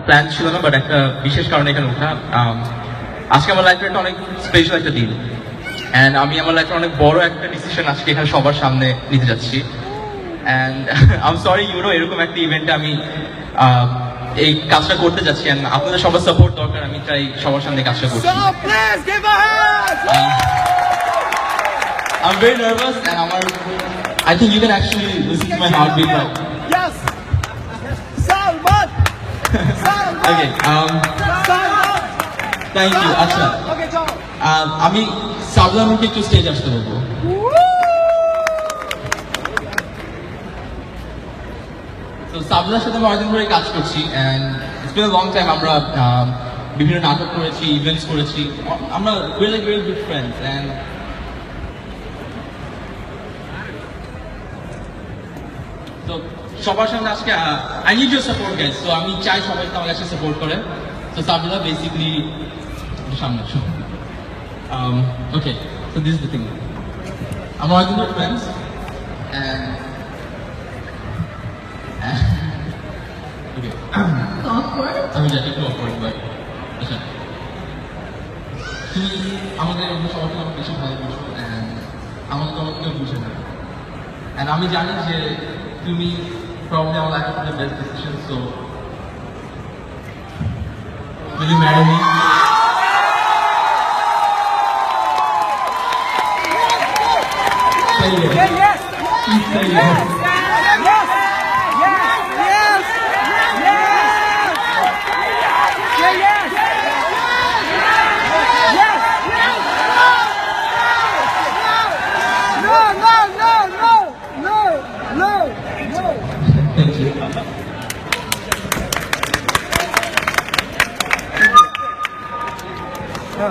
Plan ছিল না, but একটা বিশেষ কারণে এখানে ওঠা। আজকে আমার লাইফের একটা অনেক স্পেশাল একটা দিন, অ্যান্ড আমি আমার লাইফের অনেক বড় একটা ডিসিশন আজকে এখানে সবার সামনে নিতে যাচ্ছি। অ্যান্ড আই এম সরি এরকম একটা ইভেন্টে আমি এই কাজটা করতে যাচ্ছি, অ্যান্ড আপনাদের সবার সাপোর্ট দরকার। আমি চাই সবার সামনে কাজটা করছি। I'm very nervous, and I think you can actually listen to my heartbeat. Like, Yes! Salman! Salman! okay, Salman! thank you. আচ্ছা, Okay, go! আমি সাবলামকে একটু স্টেজ আসতে বলবো। তো সাবলার সাথে আমি অনেকদিন ধরে কাজ করছি, and it's been a long time. আমরা বিভিন্ন নাটক করেছি, ইভেন্টস করেছি, আমরা really very good friends. And তো সবার সামনে আজকে I need your support guys. তো আমি চাই সবাই আমার কাছে সাপোর্ট করেন। তো সাবলা বেসিকলি সামনে আসো। Okay, so this is the thing, আমরা অনেকদিন ধরে ফ্রেন্ডস, অ্যান্ড আমি জানি একটু অফওয়ার্ড, বাট আচ্ছা, তুমি আমাদের সবাইকে আমার বেশি ভালো বুঝো, অ্যান্ড আমাকে তোমার কেউ বুঝে না। অ্যান্ড আমি জানি যে তুমি probably আমার লাইফের the best decision, so will you marry me? Say yes. Say yes! Please say yes. Yes! Yes! Yes! Say yes! Yes! No! No! No! No! No! No! No! Thank you. No!